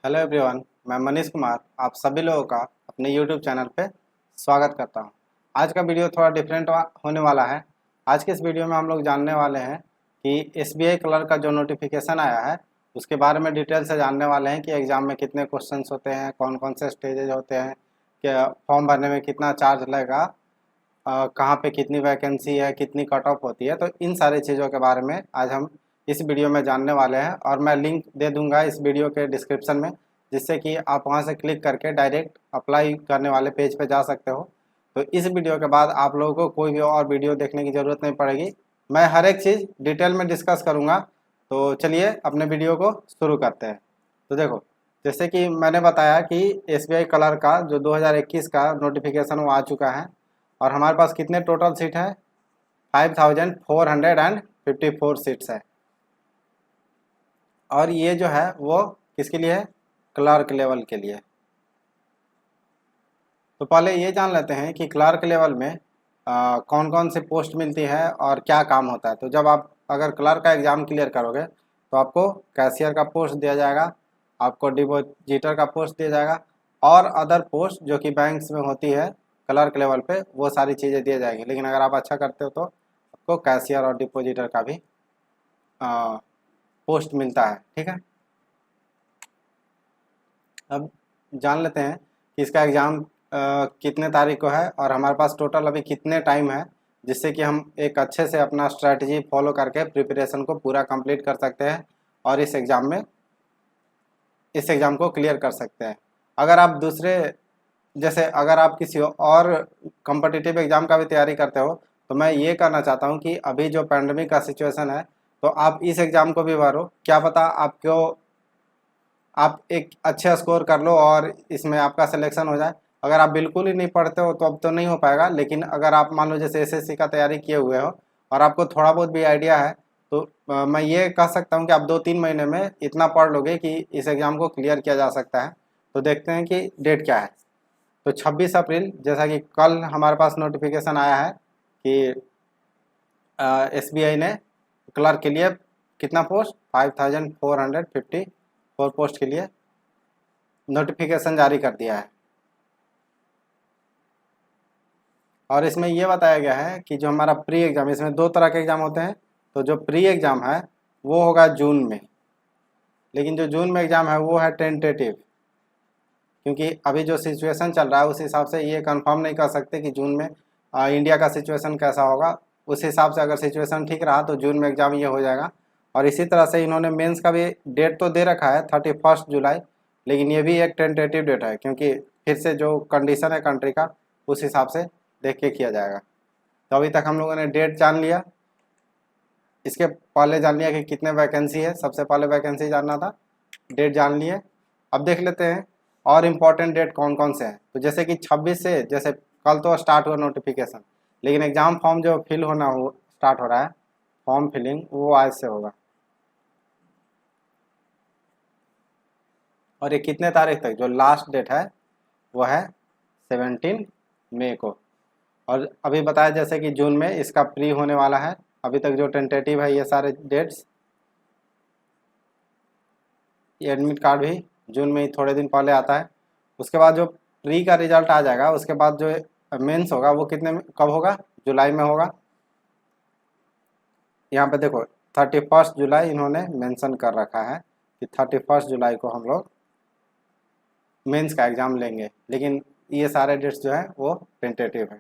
Hello everyone, मैं मनीष कुमार आप सभी लोगों का अपने यूट्यूब चैनल पे स्वागत करता हूं। आज का वीडियो थोड़ा डिफरेंट होने वाला है। आज के इस वीडियो में हम लोग जानने वाले हैं कि एसबीआई क्लर्क का जो नोटिफिकेशन आया है उसके बारे में डिटेल से जानने वाले हैं कि एग्ज़ाम में कितने क्वेश्चंस होते हैं, कौन कौन से स्टेजेज होते हैं, क्या फॉर्म भरने में कितना चार्ज लगेगा, कहाँ पे कितनी वैकेंसी है, कितनी कट ऑफ होती है। तो इन सारी चीज़ों के बारे में आज हम इस वीडियो में जानने वाले हैं और मैं लिंक दे दूंगा इस वीडियो के डिस्क्रिप्शन में, जिससे कि आप वहां से क्लिक करके डायरेक्ट अप्लाई करने वाले पेज पे जा सकते हो। तो इस वीडियो के बाद आप लोगों को कोई भी और वीडियो देखने की ज़रूरत नहीं पड़ेगी। मैं हर एक चीज़ डिटेल में डिस्कस करूँगा। तो चलिए अपने वीडियो को शुरू करते हैं। तो देखो, जैसे कि मैंने बताया कि एसबीआई क्लर्क का जो 2021 का नोटिफिकेशन वो आ चुका है और हमारे पास कितने टोटल सीट है, 5454 सीट्स है। और ये जो है वो किसके लिए है, क्लर्क लेवल के लिए। तो पहले ये जान लेते हैं कि क्लर्क लेवल में कौन कौन सी पोस्ट मिलती है और क्या काम होता है। तो जब आप अगर क्लर्क का एग्ज़ाम क्लियर करोगे तो आपको कैशियर का पोस्ट दिया जाएगा, आपको डिपॉजिटर का पोस्ट दिया जाएगा और अदर पोस्ट जो कि बैंक्स में होती है क्लर्क लेवल पे, वो सारी चीज़ें दी जाएंगी। लेकिन अगर आप अच्छा करते हो तो आपको कैशियर और डिपॉजिटर का भी पोस्ट मिलता है। ठीक है, अब जान लेते हैं कि इसका एग्ज़ाम कितने तारीख को है और हमारे पास टोटल अभी कितने टाइम है, जिससे कि हम एक अच्छे से अपना स्ट्रैटेजी फॉलो करके प्रिपरेशन को पूरा कंप्लीट कर सकते हैं और इस एग्ज़ाम को क्लियर कर सकते हैं। अगर आप दूसरे, जैसे अगर आप किसी और कॉम्पिटिटिव एग्ज़ाम का भी तैयारी करते हो तो मैं ये कहना चाहता हूँ कि अभी जो पैंडमिक का सिचुएशन है तो आप इस एग्ज़ाम को भी भरो। क्या पता आप एक अच्छा स्कोर कर लो और इसमें आपका सिलेक्शन हो जाए। अगर आप बिल्कुल ही नहीं पढ़ते हो तो अब तो नहीं हो पाएगा, लेकिन अगर आप मान लो जैसे एसएससी का तैयारी किए हुए हो और आपको थोड़ा बहुत भी आइडिया है तो मैं ये कह सकता हूँ कि आप 2-3 महीने में इतना पढ़ लोगे कि इस एग्ज़ाम को क्लियर किया जा सकता है। तो देखते हैं कि डेट क्या है। तो 26 अप्रैल, जैसा कि कल हमारे पास नोटिफिकेशन आया है कि एसबीआई ने क्लर्क के लिए कितना पोस्ट, 5454 पोस्ट के लिए नोटिफिकेशन जारी कर दिया है। और इसमें यह बताया गया है कि जो हमारा प्री एग्ज़ाम, इसमें 2 तरह के एग्ज़ाम होते हैं। तो जो प्री एग्ज़ाम है वो होगा जून में, लेकिन जो जून में एग्ज़ाम है वो है टेंटेटिव, क्योंकि अभी जो सिचुएशन चल रहा है उस हिसाब से ये कंफर्म नहीं कर सकते कि जून में इंडिया का सिचुएशन कैसा होगा। उस हिसाब से अगर सिचुएशन ठीक रहा तो जून में एग्ज़ाम ये हो जाएगा। और इसी तरह से इन्होंने मेंस का भी डेट तो दे रखा है 31 जुलाई, लेकिन ये भी एक टेंटेटिव डेट है, क्योंकि फिर से जो कंडीशन है कंट्री का उस हिसाब से देख के किया जाएगा। तो अभी तक हम लोगों ने डेट जान लिया। इसके पहले जान लिया कि कितने वैकेंसी है, सबसे पहले वैकेंसी जानना था, डेट जान लिए। अब देख लेते हैं और इम्पोर्टेंट डेट कौन कौन से हैं। तो जैसे कि 26 से, जैसे कल तो स्टार्ट हुआ नोटिफिकेशन, लेकिन एग्ज़ाम फॉर्म जो फिल होना हो स्टार्ट हो रहा है, फॉर्म फिलिंग वो आज से होगा। और ये कितने तारीख तक, जो लास्ट डेट है वो है 17 मई को। और अभी बताया जैसे कि जून में इसका प्री होने वाला है। अभी तक जो टेंटेटिव है ये सारे डेट्स, ये एडमिट कार्ड भी जून में ही थोड़े दिन पहले आता है। उसके बाद जो प्री का रिजल्ट आ जाएगा उसके बाद जो मेंस होगा वो कितने में, कब होगा, जुलाई में होगा। यहाँ पे देखो 31 जुलाई इन्होंने मेंशन कर रखा है कि 31 जुलाई को हम लोग मेंस का एग्ज़ाम लेंगे, लेकिन ये सारे डेट्स जो है वो टेंटेटिव है।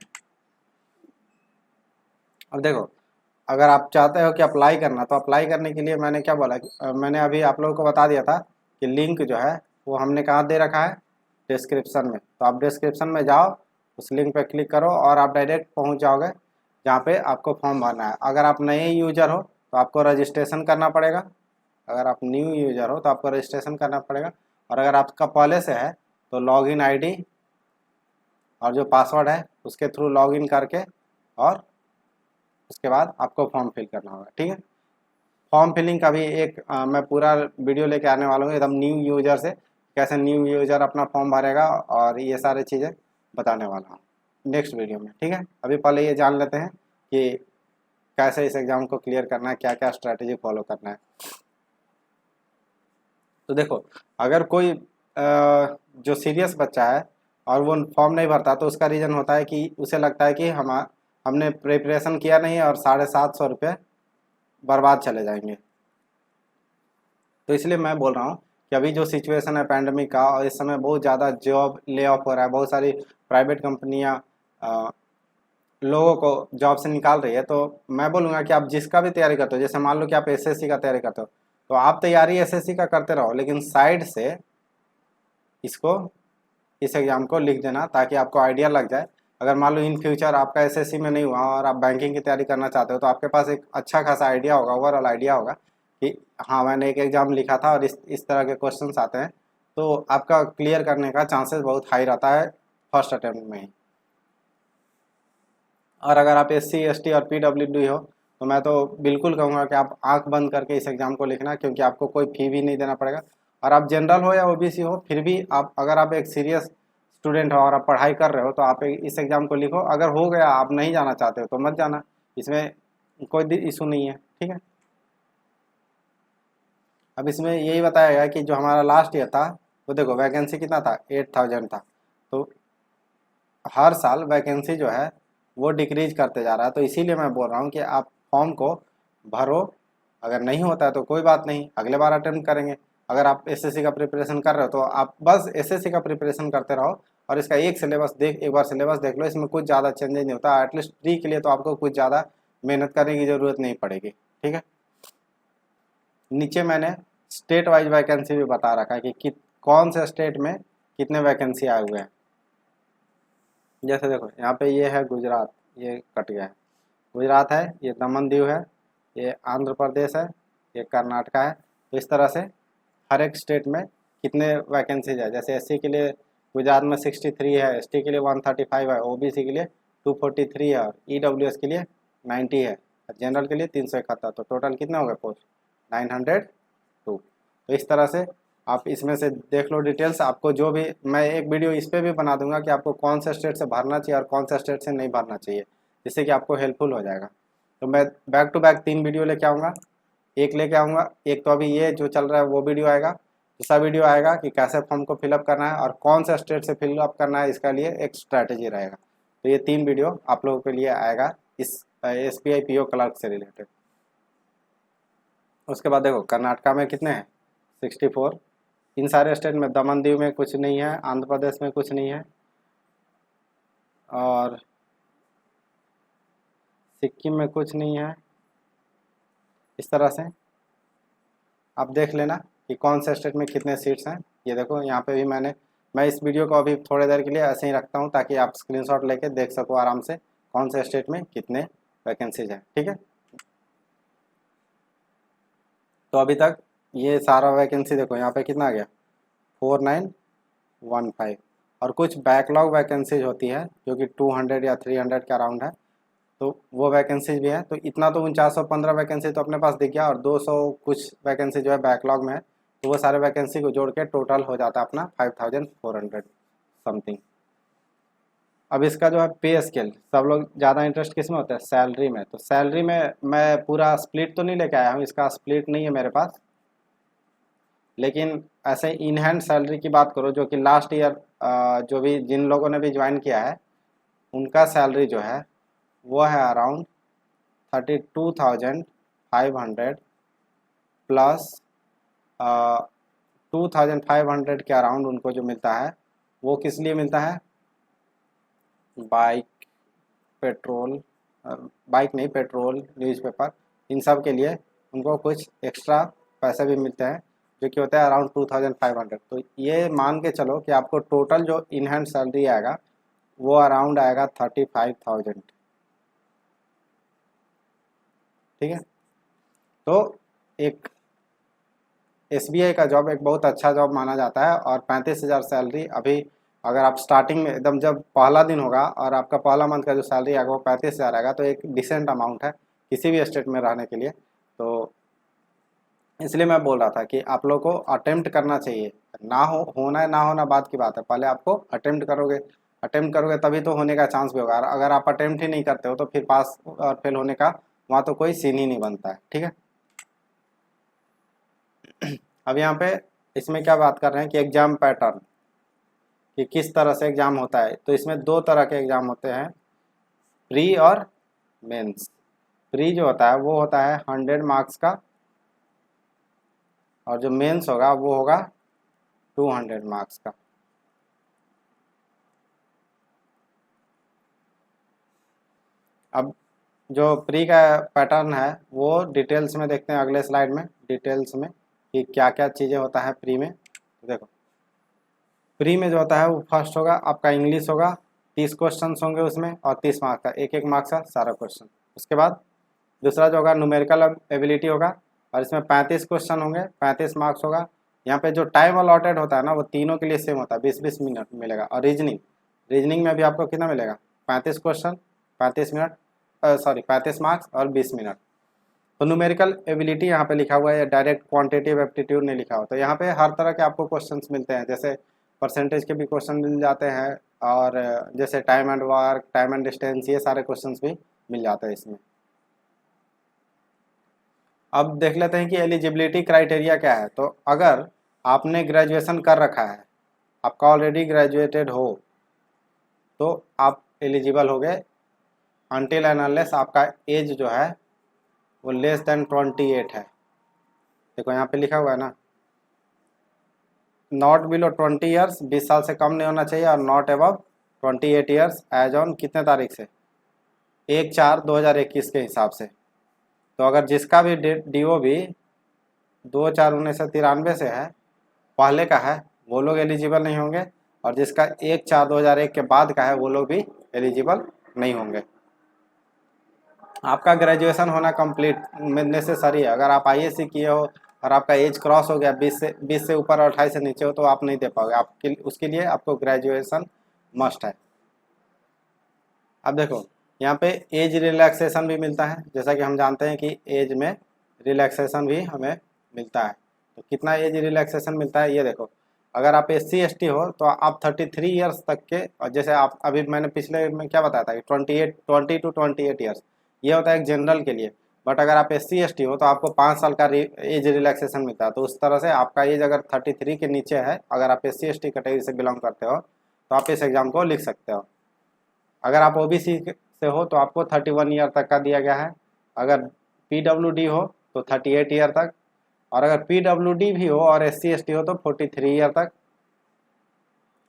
अब देखो, अगर आप चाहते हो कि अप्लाई करना, तो अप्लाई करने के लिए मैंने क्या बोला कि मैंने अभी आप लोगों को बता दिया था कि लिंक जो है वो हमने कहाँ दे रखा है, डिस्क्रिप्शन में। तो आप डिस्क्रिप्शन में जाओ, उस लिंक पर क्लिक करो और आप डायरेक्ट पहुँच जाओगे जहाँ पे आपको फॉर्म भरना है। अगर आप नए यूजर हो तो आपको रजिस्ट्रेशन करना पड़ेगा। अगर आप न्यू यूजर हो तो आपको रजिस्ट्रेशन करना पड़ेगा। और अगर आपका पहले से है तो लॉगिन आईडी और जो पासवर्ड है उसके थ्रू लॉगिन करके और उसके बाद आपको फॉर्म फिल करना होगा। ठीक है, फॉर्म फिलिंग का भी एक मैं पूरा वीडियो लेके आने वाला हूँ एकदम न्यू यूजर से, कैसे न्यू यूजर अपना फॉर्म भरेगा और ये सारी चीज़ें बताने वाला हूँ नेक्स्ट वीडियो में। ठीक है, अभी पहले ये जान लेते हैं कि कैसे इस एग्ज़ाम को क्लियर करना है, क्या क्या स्ट्रैटेजी फॉलो करना है। तो देखो, अगर कोई जो सीरियस बच्चा है और वो फॉर्म नहीं भरता, तो उसका रीज़न होता है कि उसे लगता है कि हमने प्रिपरेशन किया नहीं है और 750 बर्बाद चले जाएंगे। तो इसलिए मैं बोल रहा हूँ कि अभी जो सिचुएशन है पैंडमिक का, और इस समय बहुत ज़्यादा जॉब ले ऑफ हो रहा है, बहुत सारी प्राइवेट कंपनियाँ लोगों को जॉब से निकाल रही है, तो मैं बोलूँगा कि आप जिसका भी तैयारी करते हो, जैसे मान लो कि आप एसएससी का तैयारी करते हो, तो आप तैयारी एसएससी का करते रहो, लेकिन साइड से इस एग्ज़ाम को लिख देना, ताकि आपको आइडिया लग जाए। अगर मान लो इन फ्यूचर आपका एसएससी में नहीं हुआ और आप बैंकिंग की तैयारी करना चाहते हो, तो आपके पास एक अच्छा खासा आइडिया होगा, ओवरऑल आइडिया होगा कि हाँ, मैंने एक एग्ज़ाम लिखा था और इस तरह के क्वेश्चंस आते हैं, तो आपका क्लियर करने का चांसेस बहुत हाई रहता है फर्स्ट अटैम्प्ट में ही। और अगर आप एससी एसटी और पीडब्ल्यूडी हो, तो मैं तो बिल्कुल कहूँगा कि आप आंख बंद करके इस एग्ज़ाम को लिखना, क्योंकि आपको कोई फ़ी भी नहीं देना पड़ेगा। और आप जनरल हो या ओबीसी हो, फिर भी अगर आप एक सीरियस स्टूडेंट हो और आप पढ़ाई कर रहे हो, तो आप इस एग्ज़ाम को लिखो। अगर हो गया, आप नहीं जाना चाहते हो, तो मत जाना, इसमें कोई इशू नहीं है, ठीक है। अब इसमें यही बताया गया कि जो हमारा लास्ट ईयर था, वो देखो वैकेंसी कितना था, 8000 था। तो हर साल वैकेंसी जो है वो डिक्रीज करते जा रहा है। तो इसीलिए मैं बोल रहा हूँ कि आप फॉर्म को भरो, अगर नहीं होता है तो कोई बात नहीं, अगले बार अटेम्प्ट करेंगे। अगर आप एसएससी का प्रिपरेशन कर रहे हो, तो आप बस एसएससी का प्रिपरेशन करते रहो, और इसका एक बार सिलेबस देख लो, इसमें कुछ ज़्यादा चेंजेस नहीं होता। एटलीस्ट प्री के लिए तो आपको कुछ ज़्यादा मेहनत करने की ज़रूरत नहीं पड़ेगी, ठीक है। नीचे मैंने स्टेट वाइज वैकेंसी भी बता रखा है कि कौन से स्टेट में कितने वैकेंसी आए हुए हैं। जैसे देखो, यहाँ पे ये है गुजरात, ये कट गया है, गुजरात है, ये दमन दीव है, ये आंध्र प्रदेश है, ये कर्नाटका है। तो इस तरह से हर एक स्टेट में कितने वैकेंसीज है। जैसे एससी के लिए गुजरात में 63 है, एसटी के लिए 135 है, ओबीसी के लिए 243 है, और ईडब्ल्यूएस के लिए 90 है, जनरल के लिए 371। तो टोटल कितने हो गए पोस्ट, 902। तो इस तरह से आप इसमें से देख लो डिटेल्स। आपको जो भी, मैं एक वीडियो इस पर भी बना दूंगा कि आपको कौन से स्टेट से भरना चाहिए और कौन से स्टेट से नहीं भरना चाहिए, जिससे कि आपको हेल्पफुल हो जाएगा। तो मैं बैक टू बैक 3 वीडियो लेके आऊँगा। एक लेके आऊँगा, एक तो अभी ये जो चल रहा है वो वीडियो आएगा, दूसरा वीडियो आएगा कि कैसे फॉर्म को फिलअप करना है और कौन सा स्टेट से फिलअप करना है, इसका लिए एक स्ट्रैटेजी रहेगा। तो ये 3 वीडियो आप लोगों के लिए आएगा इस SBI PO क्लर्क से रिलेटेड। उसके बाद देखो, कर्नाटका में कितने हैं, 64। इन सारे स्टेट में दमन दीव में कुछ नहीं है, आंध्र प्रदेश में कुछ नहीं है, और सिक्किम में कुछ नहीं है। इस तरह से आप देख लेना कि कौन से स्टेट में कितने सीट्स हैं। ये देखो, यहाँ पे भी मैं इस वीडियो को अभी थोड़ी देर के लिए ऐसे ही रखता हूँ, ताकि आप स्क्रीनशॉट लेके देख सको आराम से कौन से स्टेट में कितने वैकेंसीज हैं, ठीक है। तो अभी तक ये सारा वैकेंसी देखो, यहाँ पे कितना आ गया, 4915। और कुछ बैकलॉग वैकेंसीज होती है जो कि 200 या 300 के अराउंड है, तो वो वैकेंसीज भी है। तो इतना तो 4915 वैकेंसी तो अपने पास दिख गया, और 200 कुछ वैकेंसी जो है बैकलॉग में है। तो वो सारे वैकेंसी को जोड़ के टोटल हो जाता है अपना 5400 समथिंग। अब इसका जो है पे स्केल, सब लोग ज़्यादा इंटरेस्ट किस में होता है, सैलरी में। तो सैलरी में मैं पूरा स्प्लिट तो नहीं लेके आया हूँ, इसका स्प्लिट नहीं है मेरे पास, लेकिन ऐसे इन हैंड सैलरी की बात करो, जो कि लास्ट ईयर जो भी जिन लोगों ने भी ज्वाइन किया है, उनका सैलरी जो है वो है अराउंड 32,500 प्लस 2500 के अराउंड उनको जो मिलता है, वो किस लिए मिलता है, बाइक, पेट्रोल, बाइक नहीं, पेट्रोल, न्यूज़पेपर, इन सब के लिए उनको कुछ एक्स्ट्रा पैसे भी मिलते हैं, जो कि होता है अराउंड 2500। तो ये मान के चलो कि आपको टोटल जो इन हैंड सैलरी आएगा वो अराउंड आएगा 35,000, ठीक है। तो एक SBI का जॉब एक बहुत अच्छा जॉब माना जाता है, और 35,000 सैलरी अभी, अगर आप स्टार्टिंग में एकदम जब पहला दिन होगा और आपका पहला मंथ का जो सैलरी आएगा वो 35,000 आएगा, तो एक डिसेंट अमाउंट है किसी भी स्टेट में रहने के लिए। तो इसलिए मैं बोल रहा था कि आप लोग को अटेम्प्ट करना चाहिए, होना है ना होना बात की बात है, पहले आपको अटेम्प्ट करोगे तभी तो होने का चांस भी होगा। अगर आप अटेम्प्ट ही नहीं करते हो, तो फिर पास और फेल होने का वहाँ तो कोई सीन ही नहीं बनता है, ठीक है। अब यहाँ पे इसमें क्या बात कर रहे हैं कि एग्ज़ाम पैटर्न, कि किस तरह से एग्ज़ाम होता है। तो इसमें दो तरह के एग्ज़ाम होते हैं, प्री और मेंस। प्री जो होता है वो होता है 100 मार्क्स का, और जो मेंस होगा वो होगा 200 मार्क्स का। अब जो प्री का पैटर्न है वो डिटेल्स में देखते हैं अगले स्लाइड में, डिटेल्स में कि क्या क्या चीज़ें होता है प्री में। तो देखो, प्री में जो होता है वो फर्स्ट होगा आपका इंग्लिश होगा, 30 क्वेश्चन होंगे उसमें, और 30 मार्क्स का, एक एक मार्क्स का सारा क्वेश्चन। उसके बाद दूसरा जो होगा न्यूमेरिकल एबिलिटी होगा, और इसमें 35 क्वेश्चन होंगे, 35 मार्क्स होगा। यहाँ पे जो टाइम अलॉटेड होता है ना वो तीनों के लिए सेम होता है, 20-20 मिनट मिलेगा। और रीजनिंग, रीजनिंग में भी आपको कितना मिलेगा, 35 क्वेश्चन, 35 मिनट, सॉरी 35 मार्क्स और 20 मिनट। तो न्यूमेरिकल एबिलिटी यहाँ पे लिखा हुआ है, डायरेक्ट क्वांटिटेटिव एप्टीट्यूड नहीं लिखा हुआ। तो यहाँ पे हर तरह के आपको क्वेश्चंस मिलते हैं, जैसे परसेंटेज के भी क्वेश्चन मिल जाते हैं, और जैसे time and work, time and distance, ये सारे क्वेश्चंस भी मिल जाते हैं इसमें। अब देख लेते हैं कि एलिजिबिलिटी क्राइटेरिया क्या है। तो अगर आपने ग्रेजुएशन कर रखा है, आपका ऑलरेडी ग्रेजुएटेड हो, तो आप एलिजिबल हो गए, अनटिल एंड अनलेस आपका एज जो है वो लेस देन 28 है। देखो यहाँ पे लिखा हुआ है ना, नॉट बिलो 20 ईयर्स, 20 साल से कम नहीं होना चाहिए, और not above 28 years age on कितने तारीख से, 1/4/2021 के हिसाब से। तो अगर जिसका भी DO भी 2/4/1993 से है, पहले का है, वो लोग एलिजिबल नहीं होंगे, और जिसका 1/4/2001 के बाद का है वो लोग भी एलिजिबल नहीं होंगे। आपका ग्रेजुएशन होना कंप्लीट नेसेसरी है। अगर आप ISC किए हो और आपका एज क्रॉस हो गया 20 से ऊपर और 28 से नीचे हो, तो आप नहीं दे पाओगे। आपके उसके लिए आपको ग्रेजुएशन मस्ट है। अब देखो यहाँ पे एज रिलैक्सेशन भी मिलता है, जैसा कि हम जानते हैं कि एज में रिलैक्सेशन भी हमें मिलता है। तो कितना एज रिलैक्सेशन मिलता है ये देखो, अगर आप SC ST हो तो आप 33 ईयर्स तक के, और जैसे आप अभी मैंने पिछले में क्या बताया था कि 20 to 28 ईयर्स ये होता है एक जनरल के लिए। बट अगर आप SC ST हो तो आपको 5 साल का एज रिलैक्सेशन मिलता है। तो उस तरह से आपका एज अगर 33 के नीचे है, अगर आप SC ST कैटेगरी से बिलोंग करते हो, तो आप इस एग्ज़ाम को लिख सकते हो। अगर आप OBC से हो तो आपको 31 ईयर तक का दिया गया है। अगर PWD हो तो 38 ईयर तक, और अगर PWD भी हो और SC ST हो तो 43 ईयर तक।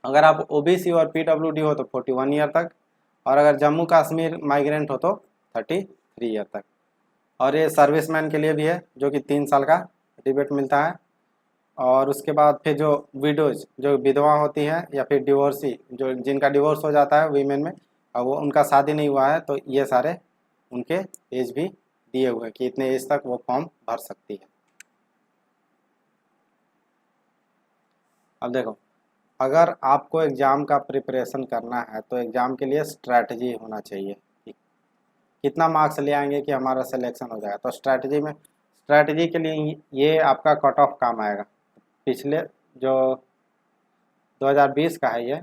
अगर आप OBC और PWD हो तो 41 ईयर तक, और अगर जम्मू कश्मीर माइग्रेंट हो तो 33 ईयर तक। और ये सर्विसमैन के लिए भी है, जो कि 3 साल का रिबेट मिलता है। और उसके बाद फिर जो विडोज, जो विधवा होती हैं, या फिर डिवोर्सी, जो जिनका डिवोर्स हो जाता है वीमेन में, और वो उनका शादी नहीं हुआ है, तो ये सारे उनके एज भी दिए हुए हैं कि इतने एज तक वो फॉर्म भर सकती है। अब देखो, अगर आपको एग्ज़ाम का प्रिपरेशन करना है तो एग्ज़ाम के लिए स्ट्रैटेजी होना चाहिए कि कितना मार्क्स ले आएंगे कि हमारा सिलेक्शन हो जाएगा। तो स्ट्रैटेजी के लिए ये आपका कट ऑफ काम आएगा। पिछले जो 2020 का है, ये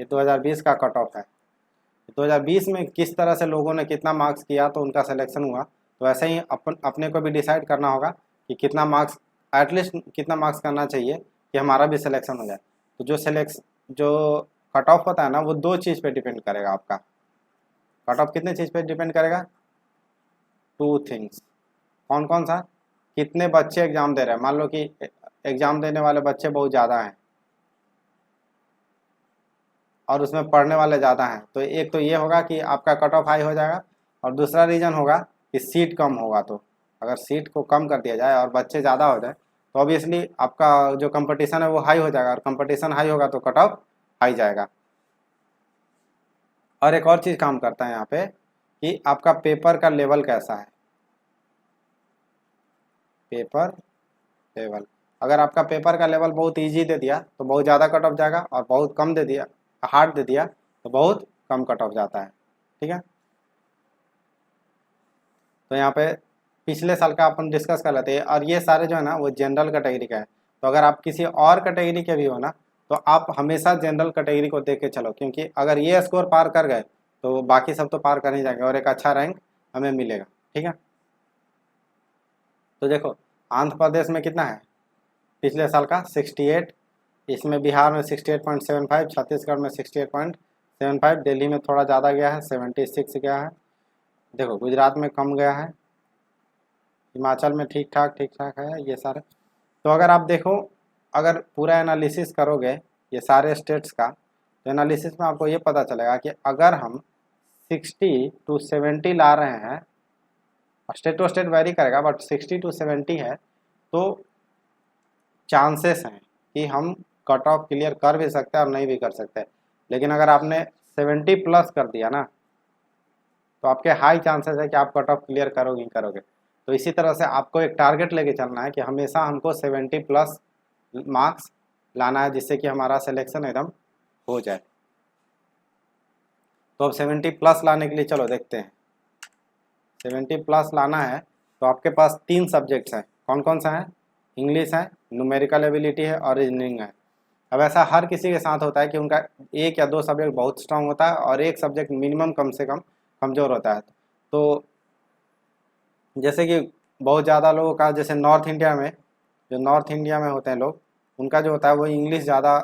2020 का कट ऑफ है। 2020 में किस तरह से लोगों ने कितना मार्क्स किया तो उनका सिलेक्शन हुआ, तो ऐसे ही अपने को भी डिसाइड करना होगा कि कितना मार्क्स, एटलीस्ट कितना मार्क्स करना चाहिए कि हमारा भी सिलेक्शन हो जाए। तो जो कट ऑफ होता है ना, वो दो चीज़ पे डिपेंड करेगा आपका। कट ऑफ कितने चीज़ पे डिपेंड करेगा, 2 थिंग्स। कौन कौन सा, कितने बच्चे एग्ज़ाम दे रहे हैं। मान लो कि एग्ज़ाम देने वाले बच्चे बहुत ज़्यादा हैं और उसमें पढ़ने वाले ज़्यादा हैं, तो एक तो ये होगा कि आपका कट ऑफ हाई हो जाएगा, और दूसरा रीज़न होगा कि सीट कम होगा। तो अगर सीट को कम कर दिया जाए और बच्चे ज़्यादा हो जाए तो ऑब्वियसली आपका जो कंपटीशन है वो हाई हो जाएगा, और कंपटीशन हाई होगा तो कट ऑफ हाई जाएगा। और एक और चीज़ काम करता है यहाँ पे कि आपका पेपर का लेवल कैसा है। पेपर लेवल, अगर आपका पेपर का लेवल बहुत इजी दे दिया तो बहुत ज़्यादा कट ऑफ जाएगा, और बहुत कम दे दिया, हार्ड दे दिया तो बहुत कम कट ऑफ जाता है। ठीक है, तो यहाँ पे पिछले साल का अपन डिस्कस कर लेते हैं। और ये सारे जो है ना वो जनरल कैटेगरी का है। तो अगर आप किसी और कैटेगरी के भी हो ना, तो आप हमेशा जनरल कैटेगरी को देख के चलो, क्योंकि अगर ये स्कोर पार कर गए तो बाकी सब तो पार कर ही जाएंगे और एक अच्छा रैंक हमें मिलेगा। ठीक है, तो देखो आंध्र प्रदेश में कितना है, पिछले साल का 68, इसमें बिहार में 68.75, छत्तीसगढ़ में 68.75, दिल्ली में थोड़ा ज़्यादा गया है 76 गया है। देखो गुजरात में कम गया है, हिमाचल में ठीक ठाक है ये सारे। तो अगर आप देखो, अगर पूरा एनालिसिस करोगे ये सारे स्टेट्स का, तो एनालिसिस में आपको ये पता चलेगा कि अगर हम 60 to 70 ला रहे हैं, स्टेट टू स्टेट वेरी करेगा, बट 60 to 70 है, तो चांसेस हैं कि हम कट ऑफ क्लियर कर भी सकते हैं और नहीं भी कर सकते। लेकिन अगर आपने 70 प्लस कर दिया ना, तो आपके हाई चांसेस है कि आप कट ऑफ क्लियर करोगे ही करोगे। तो इसी तरह से आपको एक टारगेट लेके चलना है कि हमेशा हमको 70 प्लस मार्क्स लाना है, जिससे कि हमारा सिलेक्शन एकदम हो जाए। तो अब 70 प्लस लाने के लिए चलो देखते हैं। 70 प्लस लाना है तो आपके पास 3 सब्जेक्ट्स हैं। कौन कौन सा है? इंग्लिश है, न्यूमेरिकल एबिलिटी है और रीजनिंग है। अब ऐसा हर किसी के साथ होता है कि उनका 1 या 2 सब्जेक्ट बहुत स्ट्रांग होता है और एक सब्जेक्ट मिनिमम कम से कम कमज़ोर होता है। तो जैसे कि बहुत ज़्यादा लोगों का, जैसे नॉर्थ इंडिया में होते हैं लोग, उनका जो होता है वो इंग्लिश ज़्यादा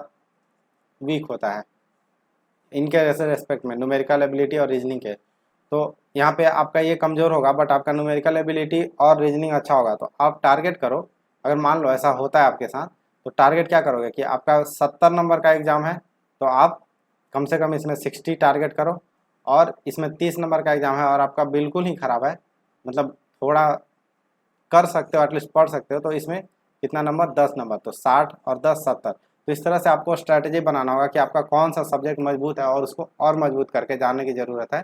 वीक होता है इनके ऐसे रेस्पेक्ट में, न्यूमेरिकल एबिलिटी और रीजनिंग के। तो यहाँ पे आपका ये कमज़ोर होगा, बट आपका न्यूमेरिकल एबिलिटी और रीजनिंग अच्छा होगा। तो आप टारगेट करो, अगर मान लो ऐसा होता है आपके साथ, तो टारगेट क्या करोगे कि आपका 70 नंबर का एग्ज़ाम है, तो आप कम से कम इसमें 60 टारगेट करो, और इसमें 30 नंबर का एग्ज़ाम है और आपका बिल्कुल ही ख़राब है, मतलब थोड़ा कर सकते हो, एटलीस्ट पढ़ सकते हो, तो इसमें कितना नंबर? 10 नंबर। तो 60 और 10 70। तो इस तरह से आपको स्ट्रैटेजी बनाना होगा कि आपका कौन सा सब्जेक्ट मजबूत है और उसको और मजबूत करके जाने की ज़रूरत है,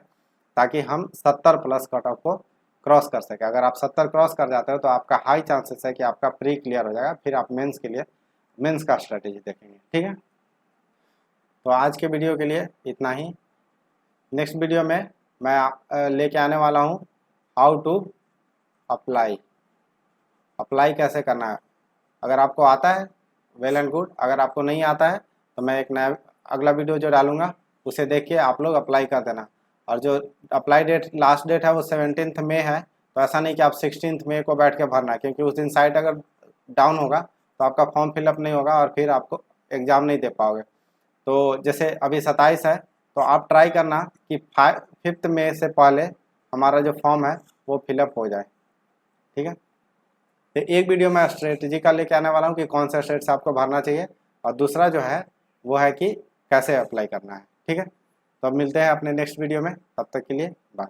ताकि हम 70 प्लस कट ऑफ को क्रॉस कर सकें। अगर आप 70 क्रॉस कर जाते हो तो आपका हाई चांसेस है कि आपका प्री क्लियर हो जाएगा, फिर आप मेंस के लिए मेंस का स्ट्रैटेजी देखेंगे। ठीक है, तो आज के वीडियो के लिए इतना ही। नेक्स्ट वीडियो में मैं लेके आने वाला हूँ हाउ टू अप्लाई कैसे करना है। अगर आपको आता है वेल एंड गुड, अगर आपको नहीं आता है तो मैं एक नया अगला वीडियो जो डालूंगा उसे देख के आप लोग अप्लाई कर देना। और जो अप्लाई डेट, लास्ट डेट है वो 17 मई है। तो ऐसा नहीं कि आप 16 मई को बैठ के भरना है, क्योंकि उस दिन साइट अगर डाउन होगा तो आपका फॉर्म फिलअप नहीं होगा और फिर आपको एग्ज़ाम नहीं दे पाओगे। तो जैसे अभी 27 है, तो आप ट्राई करना कि 5 मई से पहले हमारा जो फॉर्म है वो फिलअप हो जाए। ठीक है, तो एक वीडियो मैं स्ट्रेटजी का लेके आने वाला हूँ कि कौन सा स्टेट से आपको भरना चाहिए, और दूसरा जो है वो है कि कैसे अप्लाई करना है। ठीक है, तो अब मिलते हैं अपने नेक्स्ट वीडियो में, तब तक के लिए बाय।